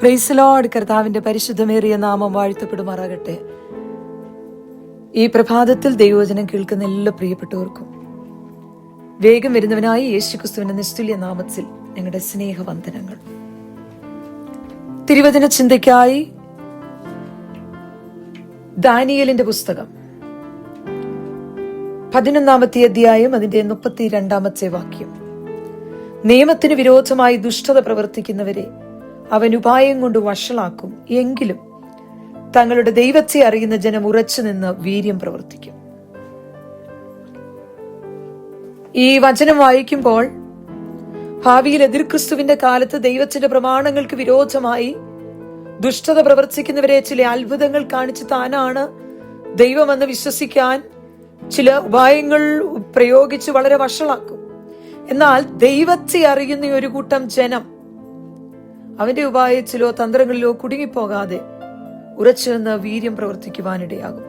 Praise Lord. കർത്താവിന്റെ പരിശുദ്ധമേറിയ നാമം വാഴ്ത്തപ്പെടുമാറാകട്ടെ. ഈ പ്രഭാതത്തിൽ ദൈവവചനം കേൾക്കുന്ന എല്ലാ പ്രിയപ്പെട്ടവർക്കും വേഗം വരുന്നവനായി യേശുക്രിസ്തുവിന്റെ നിസ്തുല്യ നാമത്തിൽ ഞങ്ങളുടെ സ്നേഹവന്ദനങ്ങൾ. തിരുവചന ചിന്തയ്ക്കായി ദാനിയേലിന്റെ പുസ്തകം 11 അധ്യായം അതിന്റെ 32 വാക്യം. നിയമത്തിന് വിരോധമായി ദുഷ്ടത പ്രവർത്തിക്കുന്നവരെ അവൻ ഉപായം കൊണ്ട് വഷളാക്കും, എങ്കിലും തങ്ങളുടെ ദൈവത്തെ അറിയുന്ന ജനം ഉറച്ചു നിന്ന് വീര്യം പ്രവർത്തിക്കും. ഈ വചനം വായിക്കുമ്പോൾ ഭാവിയിൽ എതിർക്രിസ്തുവിന്റെ കാലത്ത് ദൈവത്തിന്റെ പ്രമാണങ്ങൾക്ക് വിരോധമായി ദുഷ്ടത പ്രവർത്തിക്കുന്നവരെ ചില അത്ഭുതങ്ങൾ കാണിച്ച് താനാണ് ദൈവമെന്ന് വിശ്വസിക്കാൻ ചില ഉപായങ്ങൾ പ്രയോഗിച്ച് വളരെ വഷളാക്കും. എന്നാൽ ദൈവത്തെ അറിയുന്ന ഒരു കൂട്ടം ജനം അവന്റെ ഉപായത്തിലോ തന്ത്രങ്ങളിലോ കുടുങ്ങിപ്പോകാതെ ഉറച്ചു നിന്ന് വീര്യം പ്രവർത്തിക്കുവാനിടയാകും.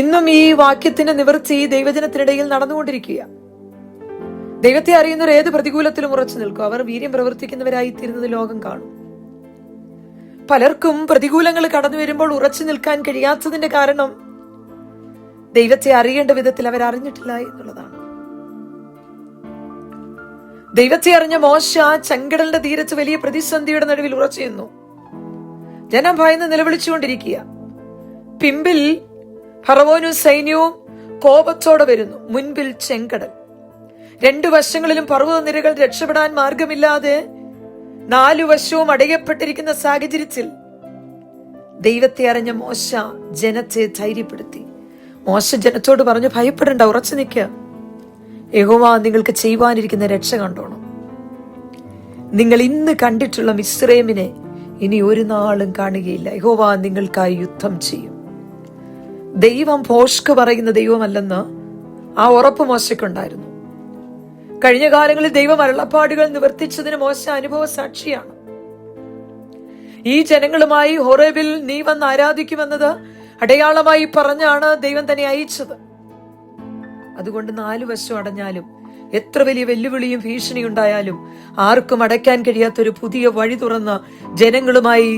ഇന്നും ഈ വാക്യത്തിന്റെ നിവൃത്തി ദൈവജനത്തിനിടയിൽ നടന്നുകൊണ്ടിരിക്കുക. ദൈവത്തെ അറിയുന്നവർ ഏത് പ്രതികൂലത്തിലും ഉറച്ചു നിൽക്കും. അവർ വീര്യം പ്രവർത്തിക്കുന്നവരായി തീരുന്നത് ലോകം കാണും. പലർക്കും പ്രതികൂലങ്ങൾ കടന്നു വരുമ്പോൾ ഉറച്ചു നിൽക്കാൻ കഴിയാത്തതിന്റെ കാരണം ദൈവത്തെ അറിയേണ്ട വിധത്തിൽ അവർ അറിഞ്ഞിട്ടില്ല എന്നുള്ളതാണ്. ദൈവത്തെ അറിഞ്ഞ മോശ ചെങ്കടലിന്റെ തീരത്ത് വലിയ പ്രതിസന്ധിയുടെ നടുവിൽ ഉറച്ചു നിന്നു. ജനം ഭയന്ന് നിലവിളിച്ചുകൊണ്ടിരിക്കുക. പിമ്പിൽ ഫറവോനും സൈന്യവും കോപത്തോടെ വരുന്നു. മുൻപിൽ ചെങ്കടൽ, രണ്ടു വശങ്ങളിലും പർവ്വതനിരകൾ, രക്ഷപ്പെടാൻ മാർഗമില്ലാതെ 4 വശവും അടയപ്പെട്ടിരിക്കുന്ന സാഹചര്യത്തിൽ ദൈവത്തെ അറിഞ്ഞ മോശ ജനത്തെ ധൈര്യപ്പെടുത്തി. മോശ ജനത്തോട് പറഞ്ഞു, ഭയപ്പെടേണ്ട, ഉറച്ചു നിൽക്കുക. യഹോവ നിങ്ങൾക്ക് ചെയ്യുവാനിരിക്കുന്ന രക്ഷ കണ്ടോണം. നിങ്ങൾ ഇന്ന് കണ്ടിട്ടുള്ള മിസ്രൈമിനെ ഇനി ഒരു നാളും കാണുകയില്ല. യഹോവ നിങ്ങൾക്കായി യുദ്ധം ചെയ്യും. ദൈവം ഭോഷ്ക് പറയുന്ന ദൈവമല്ലെന്ന് ആ ഉറപ്പ് മോശയ്ക്കുണ്ടായിരുന്നു. കഴിഞ്ഞ കാലങ്ങളിൽ ദൈവം അരുളപ്പാടുകൾ നിവർത്തിച്ചതിന് മോശ അനുഭവ സാക്ഷിയാണ്. ഈ ജനങ്ങളുമായി ഹോറേബിൽ നീ വന്ന് ആരാധിക്കുമെന്നത് അടയാളമായി പറഞ്ഞാണ് ദൈവം തന്നെ അയച്ചത്. അതുകൊണ്ട് 4 വശം അടഞ്ഞാലും എത്ര വലിയ വെല്ലുവിളിയും ഭീഷണി ഉണ്ടായാലും ആർക്കും അടയ്ക്കാൻ കഴിയാത്തൊരു പുതിയ വഴി തുറന്ന് ജനങ്ങളുമായി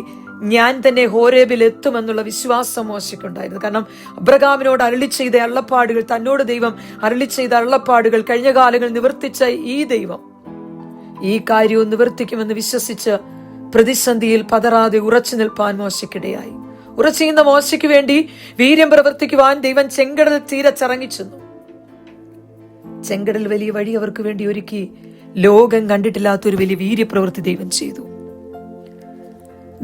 ഞാൻ തന്നെ ഹോരേബിൽ എത്തുമെന്നുള്ള വിശ്വാസം മോശയ്ക്കുണ്ടായിരുന്നു. കാരണം അബ്രഹാമിനോട് അരുളി ചെയ്ത അരുളപ്പാടുകൾ, തന്നോട് ദൈവം അരുളി ചെയ്ത അരുളപ്പാടുകൾ കഴിഞ്ഞ കാലങ്ങൾ നിവർത്തിച്ച ഈ ദൈവം ഈ കാര്യവും നിവർത്തിക്കുമെന്ന് വിശ്വസിച്ച് പ്രതിസന്ധിയിൽ പതറാതെ ഉറച്ചു നിൽപ്പാൻ മോശയ്ക്കിടയായി. ഉറച്ചുനിന്ന മോശയ്ക്ക് വേണ്ടി വീര്യം പ്രവർത്തിക്കുവാൻ ദൈവം ചെങ്കടൽ തീരച്ചിറങ്ങിച്ചെന്നു. ചെങ്കടൽ വലിയ വഴി അവർക്ക് വേണ്ടി ഒരുക്കി. ലോകം കണ്ടിട്ടില്ലാത്തൊരു വലിയ വീര്യപ്രവൃത്തി ദൈവം ചെയ്തു.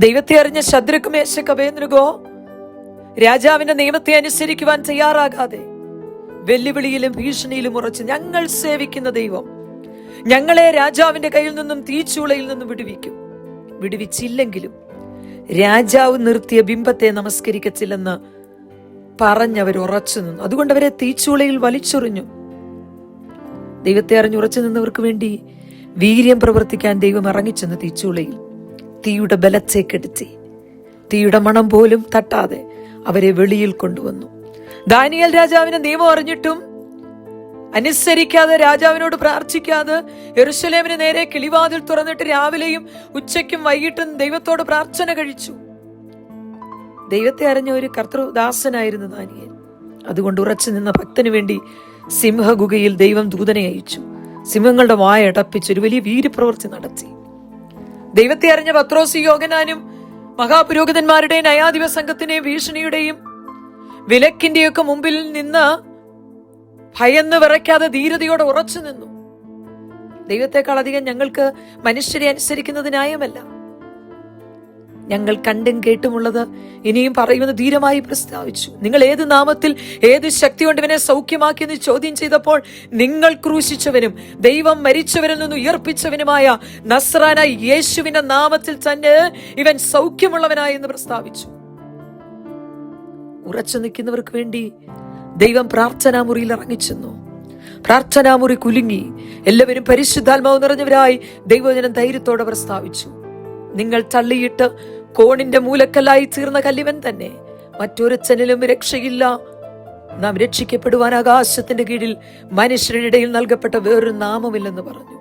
ദൈവത്തെ അറിഞ്ഞ ശദ്രക്, മേശക്, അബേദ്നെഗോ രാജാവിന്റെ നിയമത്തെ അനുസരിക്കുവാൻ തയ്യാറാകാതെ വെല്ലുവിളിയിലും ഭീഷണിയിലും ഉറച്ച്, ഞങ്ങൾ സേവിക്കുന്ന ദൈവം ഞങ്ങളെ രാജാവിന്റെ കയ്യിൽ നിന്നും തീച്ചൂളയിൽ നിന്നും വിടുവിക്കും. വിടുവിച്ചില്ലെങ്കിലും രാജാവ് നിർത്തിയ ബിംബത്തെ നമസ്കരിക്കത്തില്ലെന്ന് പറഞ്ഞവർ ഉറച്ചു നിന്നു. അതുകൊണ്ട് അവരെ തീച്ചൂളയിൽ വലിച്ചെറിഞ്ഞു. ദൈവത്തെ അറിഞ്ഞുറച്ചു നിന്നവർക്ക് വേണ്ടി വീര്യം പ്രവർത്തിക്കാൻ ദൈവം ഇറങ്ങിച്ചെന്ന് തീച്ചൂളയിൽ തീയുടെ ബലത്തെ കെടുത്തി. തീയുടെ മണം പോലും തട്ടാതെ അവരെ വെളിയിൽ കൊണ്ടുവന്നു. ദാനിയേൽ രാജാവിന്റെ നിയമം അറിഞ്ഞിട്ടും അനുസരിക്കാതെ, രാജാവിനോട് പ്രാർത്ഥിക്കാതെ യെരൂശലേമിന് നേരെ കിളിവാതിൽ തുറന്നിട്ട് രാവിലെയും ഉച്ചയ്ക്കും വൈകിട്ടും ദൈവത്തോട് പ്രാർത്ഥന കഴിച്ചു. ദൈവത്തെ അറിഞ്ഞ ഒരു കർത്തൃദാസനായിരുന്നു ദാനിയേൽ. അതുകൊണ്ട് ഉറച്ചു നിന്ന ഭക്തന് വേണ്ടി സിംഹഗുഹയിൽ ദൈവം ദൂതനെ അയച്ചു. സിംഹങ്ങളുടെ വായ അടപ്പിച്ച് ഒരു വലിയ വീര്യപ്രവൃത്തി നടത്തി. ദൈവത്തെ അറിഞ്ഞ പത്രോസ്, യോഹന്നാനും മഹാപുരോഹിതന്മാരുടെയും ന്യായാധിപ സംഘത്തിന്റെയും ഭീഷണിയുടെയും വിലക്കിന്റെയൊക്കെ മുമ്പിൽ നിന്ന് ഭയന്ന് വിറയ്ക്കാതെ ധീരതയോടെ ഉറച്ചു നിന്നു. ദൈവത്തെക്കാൾ അധികം ഞങ്ങൾക്ക് മനുഷ്യരെ അനുസരിക്കുന്നത് ന്യായമല്ല. ഞങ്ങൾ കണ്ടും കേട്ടുമുള്ളത് ഇനിയും പറയുമെന്ന് ധീരമായി പ്രസ്താവിച്ചു. നിങ്ങൾ ഏത് നാമത്തിൽ ഏത് ശക്തി കൊണ്ട് ഇവനെ സൗഖ്യമാക്കിയെന്ന് ചോദ്യം ചെയ്തപ്പോൾ, നിങ്ങൾ ക്രൂശിച്ചവനും ദൈവം മരിച്ചവരിൽ നിന്ന് ഉയർപ്പിച്ചവനുമായ നസ്രാനായ യേശുവിന്റെ നാമത്തിൽ തന്നെ ഇവൻ സൗഖ്യമുള്ളവനായി എന്ന് പ്രസ്താവിച്ചു. ഉറച്ചു നിൽക്കുന്നവർക്ക് വേണ്ടി ദൈവം പ്രാർത്ഥനാമുറിയിൽ ഇറങ്ങിച്ചെന്നു. പ്രാർത്ഥനാമുറി കുലുങ്ങി. എല്ലാവരും പരിശുദ്ധാത്മാവ് നിറഞ്ഞവരായി ദൈവജനം ധൈര്യത്തോടെ പ്രസ്താവിച്ചു. നിങ്ങൾ തള്ളിയിട്ട് കോണിന്റെ മൂലക്കല്ലായി തീർന്ന കല്ലിവൻ തന്നെ, മറ്റൊരുത്തനിലും രക്ഷയില്ല. നാം രക്ഷിക്കപ്പെടുവാൻ ആകാശത്തിന്റെ കീഴിൽ മനുഷ്യരുടെ ഇടയിൽ നൽകപ്പെട്ട വേറൊരു നാമമില്ലെന്ന് പറഞ്ഞു.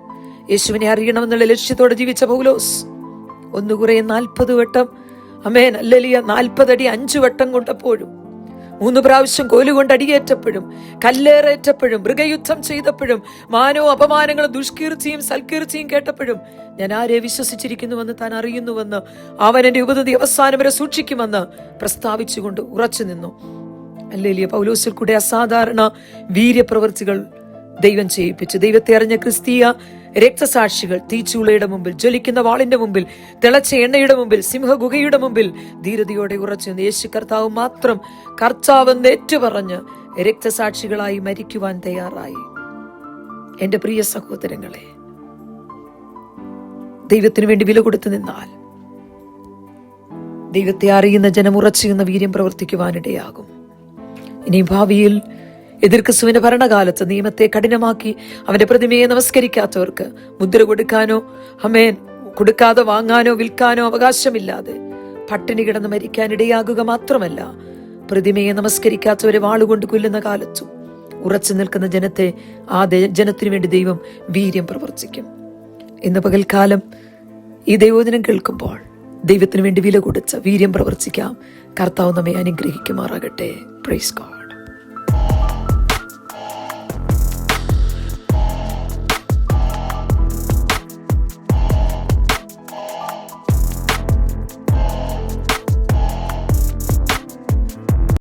യേശുവിനെ അറിയണമെന്നുള്ള ലക്ഷ്യത്തോടെ ജീവിച്ച പൗലോസ് ഒന്നുകുറെ 40 വട്ടം, ആമേൻ ഹല്ലേലൂയ, 40 അടി 5 വട്ടം കൊണ്ടപ്പോഴും, 3 പ്രാവശ്യം കോലുകൊണ്ട് അടിയേറ്റപ്പോഴും, കല്ലേറേറ്റപ്പോഴും, മൃഗയുദ്ധം ചെയ്തപ്പോഴും, മാനവും അപമാനങ്ങളും ദുഷ്കീർത്തിയും സൽകീർത്തിയും കേട്ടപ്പോഴും ഞാൻ ആരെ വിശ്വസിച്ചിരിക്കുന്നുവെന്ന് താൻ അറിയുന്നുവെന്ന്, അവൻ എന്റെ ഉപതതി അവസാനം വരെ സൂക്ഷിക്കുമെന്ന് പ്രസ്താവിച്ചുകൊണ്ട് ഉറച്ചു നിന്നു. ഹല്ലേലൂയ. പൗലോസിൽ കൂടെ അസാധാരണ വീര്യപ്രവൃത്തികൾ ദൈവം ചെയ്യിപ്പിച്ചു. ദൈവത്തെ അറിഞ്ഞ ക്രിസ്തീയ രക്തസാക്ഷികൾ തീച്ചൂളയുടെ മുമ്പിൽ, ജ്വലിക്കുന്ന വാളിന്റെ മുമ്പിൽ, തിളച്ച എണ്ണയുടെ മുമ്പിൽ, സിംഹഗുഹയുടെ മുമ്പിൽ ധീരതയോടെ ഉറച്ചു നിന്ന് യേശു കർത്താവ് മാത്രം കർത്താവെന്ന് ഏറ്റുപറഞ്ഞ് രക്തസാക്ഷികളായി മരിക്കുവാൻ തയ്യാറായി. എന്റെ പ്രിയ സഹോദരങ്ങളെ, ദൈവത്തിന് വേണ്ടി വില കൊടുത്തു നിന്നാൽ ദൈവത്തെ അറിയുന്ന ജനം ഉറച്ചു നിന്ന വീര്യം പ്രവർത്തിക്കുവാനിടയാകും. ഇനി ഭാവിയിൽ എതിർ ക്രിസ്തുവിന്റെ ഭരണകാലത്ത് നിയമത്തെ കഠിനമാക്കി അവന്റെ പ്രതിമയെ നമസ്കരിക്കാത്തവർക്ക് മുദ്ര കൊടുക്കാനോ കൊടുക്കാതെ വാങ്ങാനോ വിൽക്കാനോ അവകാശമില്ലാതെ പട്ടിണി കിടന്ന് മരിക്കാനിടയാകുക മാത്രമല്ല, പ്രതിമയെ നമസ്കരിക്കാത്തവരെ വാളുകൊണ്ട് കൊല്ലുന്ന കാലത്തും ഉറച്ചു നിൽക്കുന്ന ജനത്തെ, ആ ജനത്തിനു വേണ്ടി ദൈവം വീര്യം പ്രവർത്തിക്കും. ഇന്ന് പകൽക്കാലം ഈ ദൈവവചനം കേൾക്കുമ്പോൾ ദൈവത്തിനു വേണ്ടി വില കൊടുത്ത് വീര്യം പ്രവർത്തിക്കാം. കർത്താവ് നമ്മെ അനുഗ്രഹിക്കുമാറാകട്ടെ. Praise God.